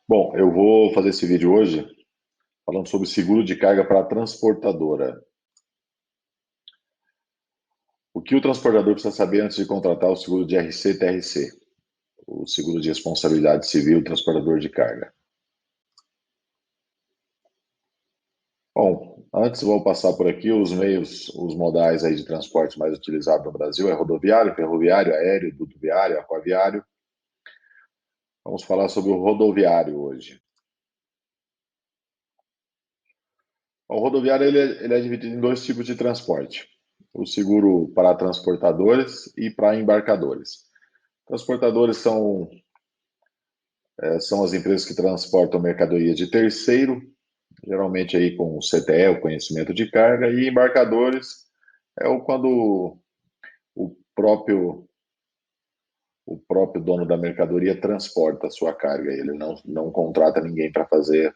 Bom, eu vou fazer esse vídeo hoje falando sobre seguro de carga para a transportadora. O que o transportador precisa saber antes de contratar o seguro de RC-TRC, o seguro de responsabilidade civil transportador de carga? Bom, antes vou passar por aqui os meios, os modais aí de transporte mais utilizados no Brasil é rodoviário, ferroviário, aéreo, dutoviário, aquaviário. Vamos falar sobre o rodoviário hoje. O rodoviário ele é dividido em dois tipos de transporte. O seguro para transportadores e para embarcadores. Transportadores são as empresas que transportam mercadoria de terceiro, geralmente aí com CTE, o conhecimento de carga, e embarcadores quando o próprio, o próprio dono da mercadoria transporta a sua carga, ele não contrata ninguém para fazer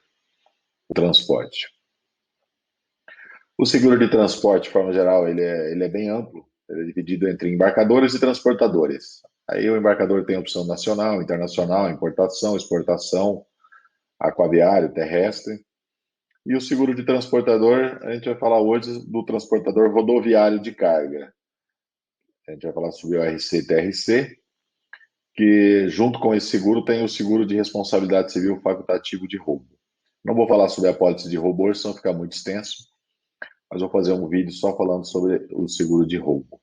o transporte. O seguro de transporte, de forma geral, ele é bem amplo, ele é dividido entre embarcadores e transportadores. Aí o embarcador tem opção nacional, internacional, importação, exportação, aquaviário, terrestre. E o seguro de transportador, a gente vai falar hoje do transportador rodoviário de carga. A gente vai falar sobre o RC-TRC, que junto com esse seguro tem o seguro de responsabilidade civil facultativo de roubo. Não vou falar sobre a apólice de roubo, senão fica muito extenso, mas vou fazer um vídeo só falando sobre o seguro de roubo.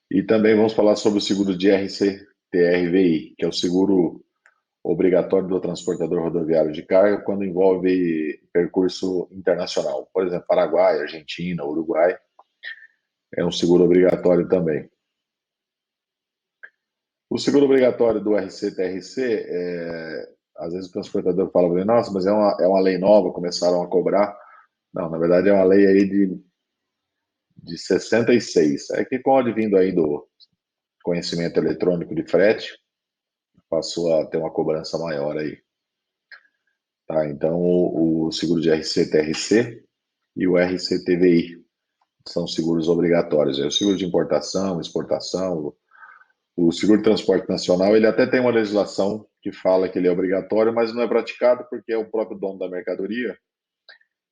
E também vamos falar sobre o seguro de RC-TRVI, que é o seguro obrigatório do transportador rodoviário de carga quando envolve percurso internacional. Por exemplo, Paraguai, Argentina, Uruguai, é um seguro obrigatório também. O seguro obrigatório do RC-TRC, às vezes o transportador fala, nossa, mas é uma lei nova, começaram a cobrar. Não, na verdade é uma lei aí de 66. É que com o advindo aí do conhecimento eletrônico de frete, passou a ter uma cobrança maior aí. Tá? Então, o seguro de RC-TRC e o RC-TVI são seguros obrigatórios. O seguro de importação, exportação, o seguro de transporte nacional, ele até tem uma legislação que fala que ele é obrigatório, mas não é praticado porque é o próprio dono da mercadoria.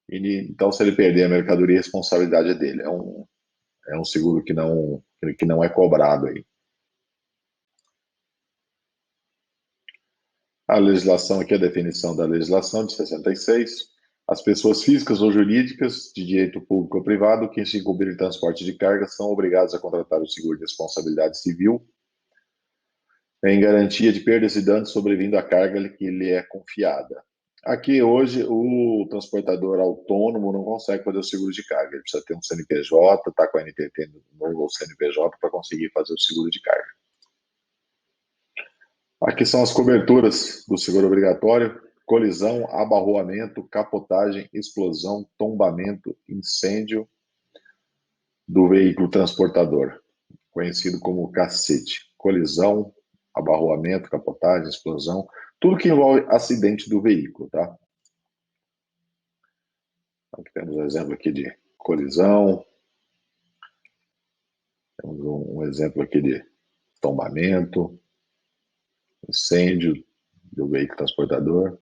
Então, se ele perder a mercadoria, a responsabilidade é dele. É um seguro que não é cobrado aí. A legislação aqui, a definição da legislação de 66. As pessoas físicas ou jurídicas de direito público ou privado que se incumprirem transporte de carga são obrigados a contratar o seguro de responsabilidade civil em garantia de perdas e danos sobrevindo à carga que lhe é confiada. Aqui hoje o transportador autônomo não consegue fazer o seguro de carga, ele precisa ter um CNPJ, tá com a NTT no novo CNPJ para conseguir fazer o seguro de carga. Aqui são as coberturas do seguro obrigatório: colisão, abarroamento, capotagem, explosão, tombamento, incêndio do veículo transportador, conhecido como cacete. Colisão, abarroamento, capotagem, explosão, tudo que envolve acidente do veículo, tá? Então, temos um exemplo aqui de colisão, temos um exemplo aqui de tombamento, incêndio do veículo transportador.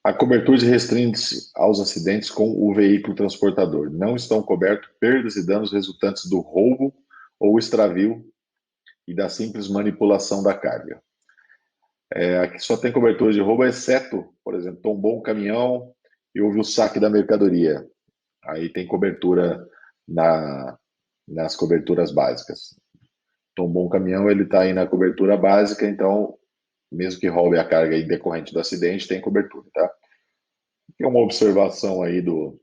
A cobertura restringe-se aos acidentes com o veículo transportador. Não estão cobertos perdas e danos resultantes do roubo ou extravio e da simples manipulação da carga. Aqui só tem cobertura de roubo, exceto, por exemplo, tombou um caminhão e houve o saque da mercadoria. Aí tem cobertura nas coberturas básicas. Tombou um caminhão, ele está aí na cobertura básica, então, mesmo que roube a carga aí decorrente do acidente, tem cobertura, tá? Aqui é uma observação aí do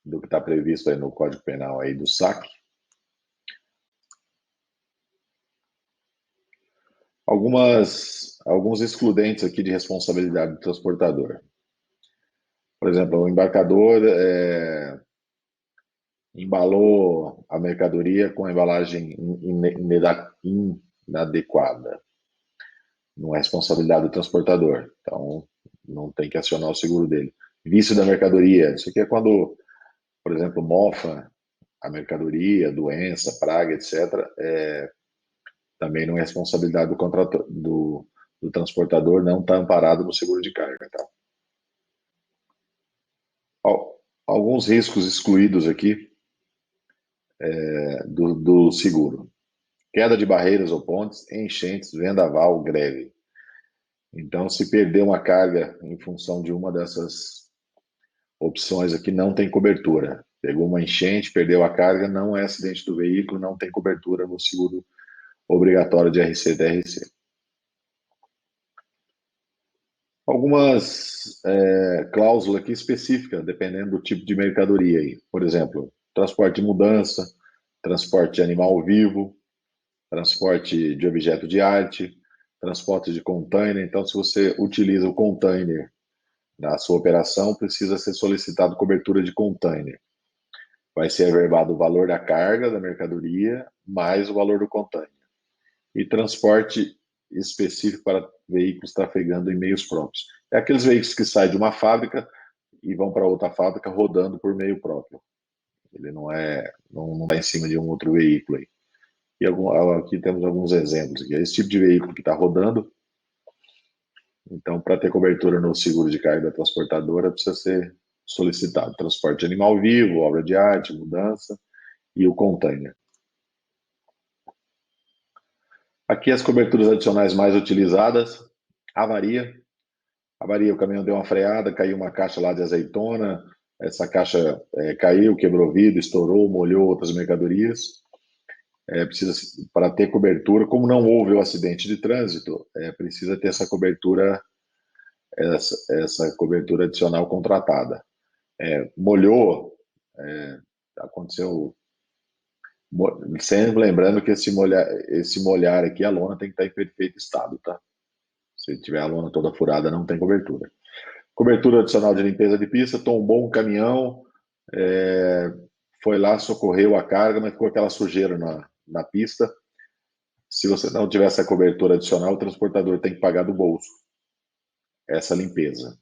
que está previsto aí no Código Penal aí do saque. Alguns excludentes aqui de responsabilidade do transportador. Por exemplo, o embarcador embalou a mercadoria com a embalagem inadequada. Não é responsabilidade do transportador. Então, não tem que acionar o seguro dele. Vício da mercadoria. Isso aqui é quando, por exemplo, mofa a mercadoria, doença, praga, etc. também não é responsabilidade do transportador, não está amparado no seguro de carga, tá? Alguns riscos excluídos aqui do seguro. Queda de barreiras ou pontes, enchentes, vendaval, greve. Então, se perder uma carga em função de uma dessas opções aqui, não tem cobertura. Pegou uma enchente, perdeu a carga, não é acidente do veículo, não tem cobertura no seguro obrigatório de RC e TRC. Algumas cláusulas aqui específicas, dependendo do tipo de mercadoria. Aí. Por exemplo, transporte de mudança, transporte de animal vivo, transporte de objeto de arte, transporte de container. Então, se você utiliza o container na sua operação, precisa ser solicitado cobertura de container. Vai ser averbado o valor da carga da mercadoria mais o valor do container. E transporte específico para veículos trafegando em meios próprios. É aqueles veículos que saem de uma fábrica e vão para outra fábrica rodando por meio próprio. Ele não está em cima de um outro veículo aí. E aqui temos alguns exemplos. Aqui. Esse tipo de veículo que está rodando, então, para ter cobertura no seguro de carga da transportadora, precisa ser solicitado transporte de animal vivo, obra de arte, mudança e o container. Aqui as coberturas adicionais mais utilizadas, avaria. Avaria, o caminhão deu uma freada, caiu uma caixa lá de azeitona, essa caixa caiu, quebrou vidro, estourou, molhou outras mercadorias. Precisa, para ter cobertura, como não houve o acidente de trânsito, precisa ter essa cobertura, essa cobertura adicional contratada. Molhou, aconteceu. Sempre lembrando que esse molhar aqui, a lona tem que estar em perfeito estado, tá? Se tiver a lona toda furada, não tem cobertura. Cobertura adicional de limpeza de pista, tombou um caminhão, foi lá, socorreu a carga, mas ficou aquela sujeira na pista. Se você não tiver essa cobertura adicional, o transportador tem que pagar do bolso essa limpeza.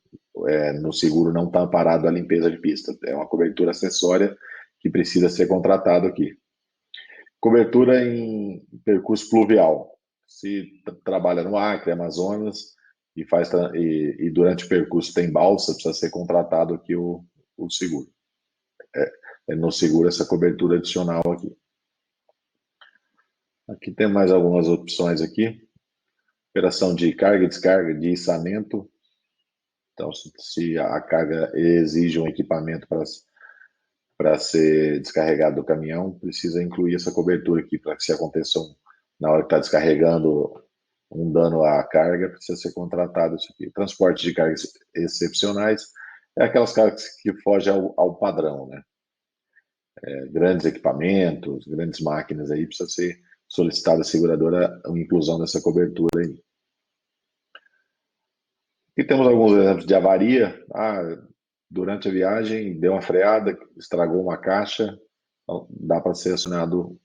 No seguro não está amparado a limpeza de pista. É uma cobertura acessória que precisa ser contratado aqui. Cobertura em percurso pluvial. Se trabalha no Acre, Amazonas, e durante o percurso tem balsa, precisa ser contratado aqui o seguro. No seguro essa cobertura adicional aqui. Aqui tem mais algumas opções aqui. Operação de carga e descarga de içamento. Então, se a carga exige um equipamento para ser descarregado do caminhão, precisa incluir essa cobertura aqui, para que se aconteça na hora que está descarregando um dano à carga, precisa ser contratado isso aqui. Transporte de cargas excepcionais é aquelas cargas que fogem ao padrão, né? Grandes equipamentos, grandes máquinas aí, precisa ser solicitada a seguradora a inclusão dessa cobertura aí. E temos alguns exemplos de avaria. Durante a viagem deu uma freada, estragou uma caixa, então dá para ser acionado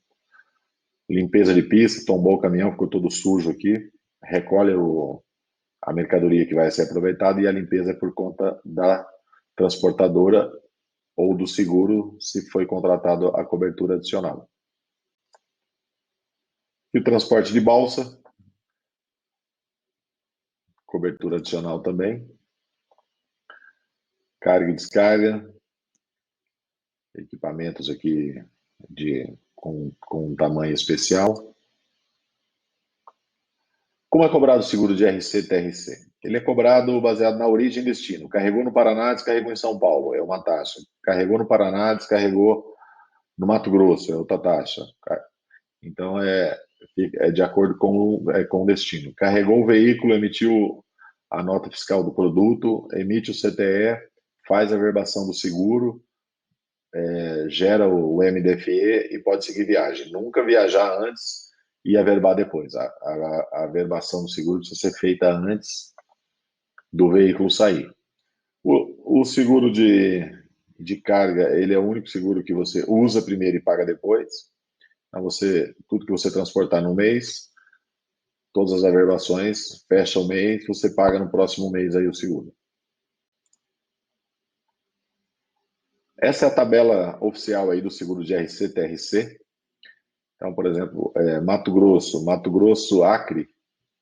limpeza de pista, tombou o caminhão, ficou todo sujo aqui, recolhe a mercadoria que vai ser aproveitada e a limpeza é por conta da transportadora ou do seguro, se foi contratado a cobertura adicional. E o transporte de balsa, cobertura adicional também. Carga e descarga, equipamentos aqui com tamanho especial. Como é cobrado o seguro de RC e TRC? Ele é cobrado baseado na origem e destino. Carregou no Paraná, descarregou em São Paulo, é uma taxa. Carregou no Paraná, descarregou no Mato Grosso, é outra taxa. Então, é de acordo com o destino. Carregou o veículo, emitiu a nota fiscal do produto, emite o CTE, faz a verbação do seguro, gera o MDFE e pode seguir viagem. Nunca viajar antes e averbar depois. A averbação do seguro precisa ser feita antes do veículo sair. O seguro de carga, ele é o único seguro que você usa primeiro e paga depois. Então, tudo que você transportar no mês, todas as averbações, fecha o mês, você paga no próximo mês aí o seguro. Essa é a tabela oficial aí do seguro de RC-TRC. Então, por exemplo, Mato Grosso, Acre,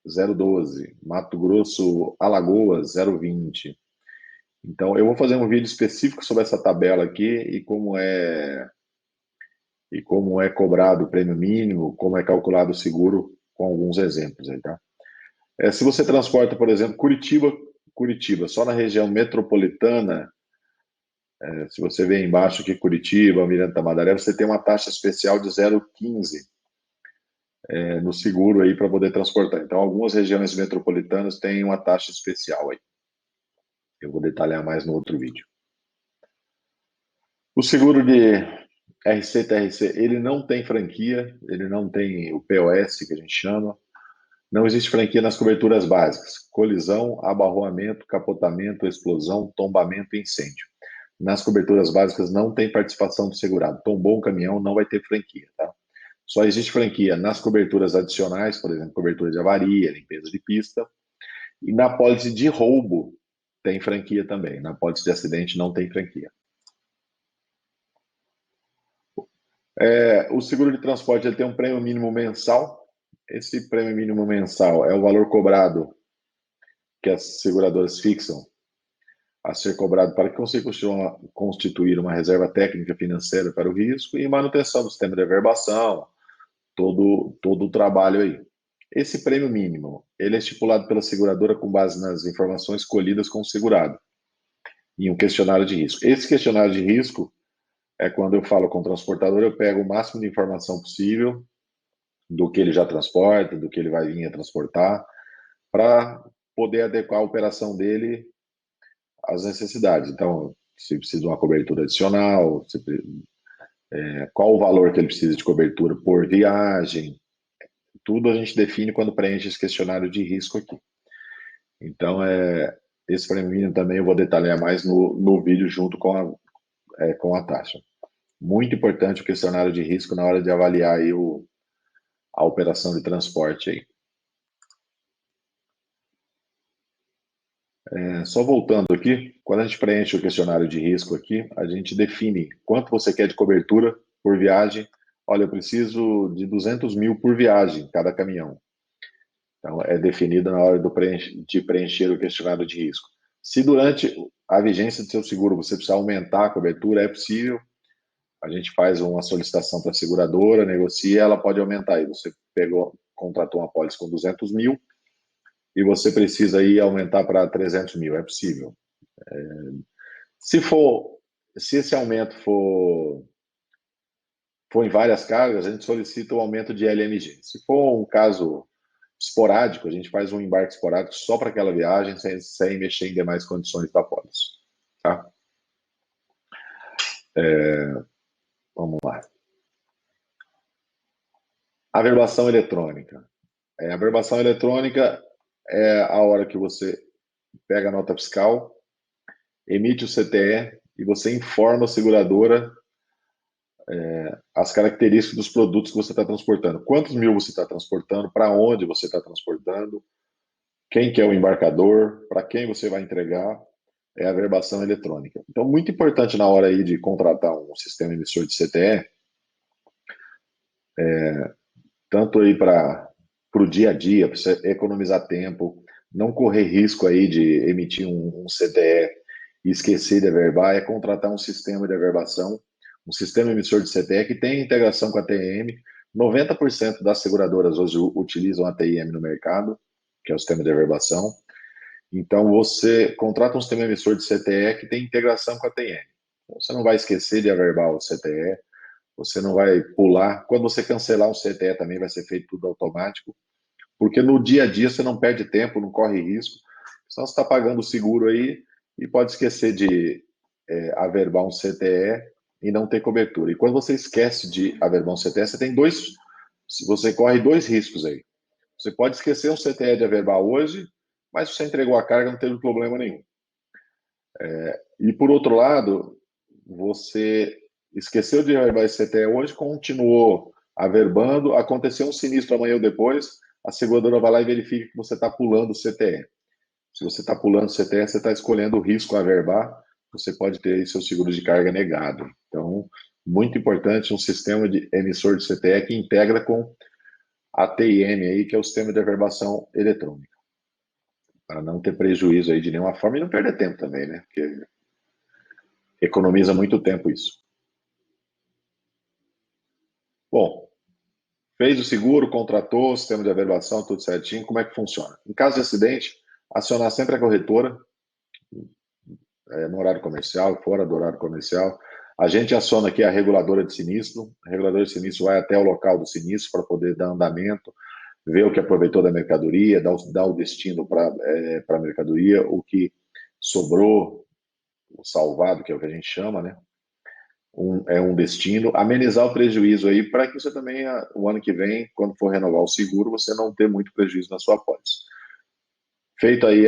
0,12, Mato Grosso, Alagoas, 0,20. Então, eu vou fazer um vídeo específico sobre essa tabela aqui e como é cobrado o prêmio mínimo, como é calculado o seguro, com alguns exemplos aí, tá? Se você transporta, por exemplo, Curitiba, só na região metropolitana, se você vê embaixo aqui Curitiba, Almirante Tamandaré, você tem uma taxa especial de 0,15 no seguro aí para poder transportar. Então, algumas regiões metropolitanas têm uma taxa especial aí. Eu vou detalhar mais no outro vídeo. O seguro de RC-TRC, ele não tem franquia, ele não tem o POS, que a gente chama. Não existe franquia nas coberturas básicas: colisão, abarroamento, capotamento, explosão, tombamento e incêndio. Nas coberturas básicas não tem participação do segurado. Tombou um caminhão, não vai ter franquia, tá? Só existe franquia nas coberturas adicionais, por exemplo, cobertura de avaria, limpeza de pista, e na pólice de roubo tem franquia também. Na pólice de acidente não tem franquia. O seguro de transporte ele tem um prêmio mínimo mensal. Esse prêmio mínimo mensal é o valor cobrado que as seguradoras fixam a ser cobrado para que consiga constituir uma reserva técnica financeira para o risco e manutenção do sistema de averbação, todo o trabalho aí. Esse prêmio mínimo, ele é estipulado pela seguradora com base nas informações colhidas com o segurado em um questionário de risco. Esse questionário de risco é quando eu falo com o transportador, eu pego o máximo de informação possível do que ele já transporta, do que ele vai vir a transportar, para poder adequar a operação dele às necessidades. Então, se precisa de uma cobertura adicional, qual o valor que ele precisa de cobertura por viagem, tudo a gente define quando preenche esse questionário de risco aqui. Então, esse prêmio mínimo também eu vou detalhar mais no vídeo junto com a taxa. Muito importante o questionário de risco na hora de avaliar aí a operação de transporte aí. Só voltando aqui, quando a gente preenche o questionário de risco aqui, a gente define quanto você quer de cobertura por viagem. Olha, eu preciso de 200 mil por viagem, cada caminhão. Então, é definido na hora de preencher o questionário de risco. Se durante a vigência do seu seguro você precisar aumentar a cobertura, é possível. A gente faz uma solicitação para a seguradora, negocia, ela pode aumentar. Aí você contratou uma pólice com 200 mil e você precisa aí aumentar para 300 mil. É possível. Se esse aumento for em várias cargas, a gente solicita o aumento de LMG. Se for um caso esporádico, a gente faz um embarque esporádico só para aquela viagem, sem mexer em demais condições da pólice. Tá? Vamos lá. Averbação eletrônica. A averbação eletrônica é a hora que você pega a nota fiscal, emite o CTE e você informa a seguradora as características dos produtos que você está transportando. Quantos mil você está transportando, para onde você está transportando, quem que é o embarcador, para quem você vai entregar, é a verbação eletrônica. Então, muito importante na hora aí de contratar um sistema emissor de CTE, tanto aí para o dia a dia, para você economizar tempo, não correr risco aí de emitir um CTE e esquecer de averbar, é contratar um sistema de averbação, um sistema emissor de CTE que tem integração com a TM. 90% das seguradoras hoje utilizam a TIM no mercado, que é o sistema de averbação. Então, você contrata um sistema emissor de CTE que tem integração com a TM. Você não vai esquecer de averbar o CTE, você não vai pular. Quando você cancelar um CTE também vai ser feito tudo automático, porque no dia a dia você não perde tempo, não corre risco. Senão você está pagando o seguro aí e pode esquecer de averbar um CTE e não ter cobertura. E quando você esquece de averbar um CTE, você corre dois riscos aí. Você pode esquecer um CTE de averbar hoje, mas se você entregou a carga, não teve problema nenhum. E por outro lado, você esqueceu de averbar esse CTE hoje, continuou averbando, aconteceu um sinistro amanhã ou depois, a seguradora vai lá e verifica que você está pulando o CTE. Se você está pulando o CTE, você está escolhendo o risco a averbar, você pode ter aí seu seguro de carga negado. Então, Muito importante um sistema de emissor de CTE que integra com a TIM aí, que é o sistema de averbação eletrônica, para não ter prejuízo aí de nenhuma forma e não perder tempo também, né? Porque economiza muito tempo isso. Bom, fez o seguro, contratou, sistema de averbação, tudo certinho, como é que funciona? Em caso de acidente, acionar sempre a corretora, no horário comercial, fora do horário comercial. A gente aciona aqui a reguladora de sinistro, a reguladora de sinistro vai até o local do sinistro para poder dar andamento, ver o que aproveitou da mercadoria, dar o destino para a mercadoria, o que sobrou, o salvado, que é o que a gente chama, né? Um destino, amenizar o prejuízo aí para que você também, o ano que vem, quando for renovar o seguro, você não ter muito prejuízo na sua pólice. Feito aí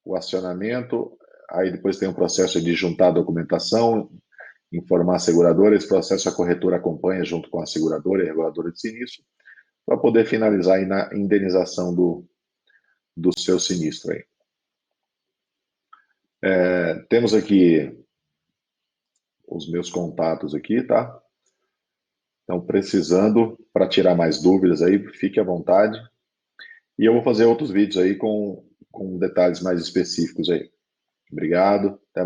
o acionamento, aí depois tem um processo de juntar a documentação, informar a seguradora, esse processo a corretora acompanha junto com a seguradora e a reguladora de sinistro, para poder finalizar aí na indenização do seu sinistro aí. Temos aqui os meus contatos aqui, tá? Então, precisando, para tirar mais dúvidas aí, fique à vontade. E eu vou fazer outros vídeos aí com detalhes mais específicos aí. Obrigado. Até mais.